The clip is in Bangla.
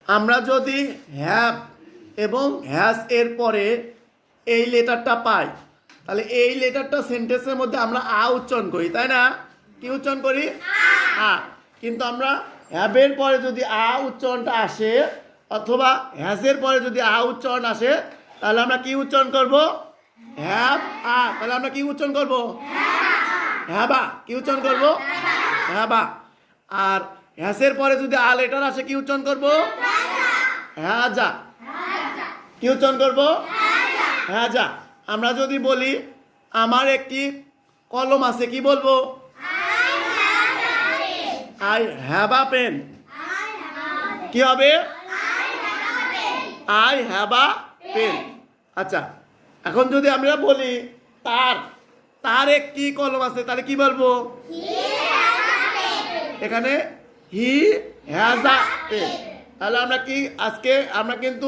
আমরা যদি হ্যাভ এবং হ্যাজ এর পরে এই লেটারটা পাই, তাহলে এই লেটারটা সেন্টেন্সের মধ্যে আমরা উচ্চারণ করি, তাই না? কি উচ্চারণ করি? কিন্তু আমরা হ্যাভের পরে যদি উচ্চারণটা আসে অথবা হ্যাজের পরে যদি উচ্চারণ আসে, তাহলে আমরা কি উচ্চারণ করব? হ্যাভ তাহলে আমরা কি উচ্চারণ করব? হ্যাবা। কি উচ্চারণ করব? হ্যাবা। আর হ্যাজের পরে যদি লেটার আসে, কি উচ্চারণ করব? হ্যাজা। কি উচ্চারণ করব? হ্যাজা। আমরা যদি বলি আমার একটি কলম আছে, কি বলবো? I have a pen. কি হবে? I have a pen. আচ্ছা, এখন যদি আমরা বলি তার একটি কলম আছে, তাহলে কি বলবো? এখানে হি হ্যাজ আ পেন। তাহলে আমরা কি আজকে আমরা কিন্তু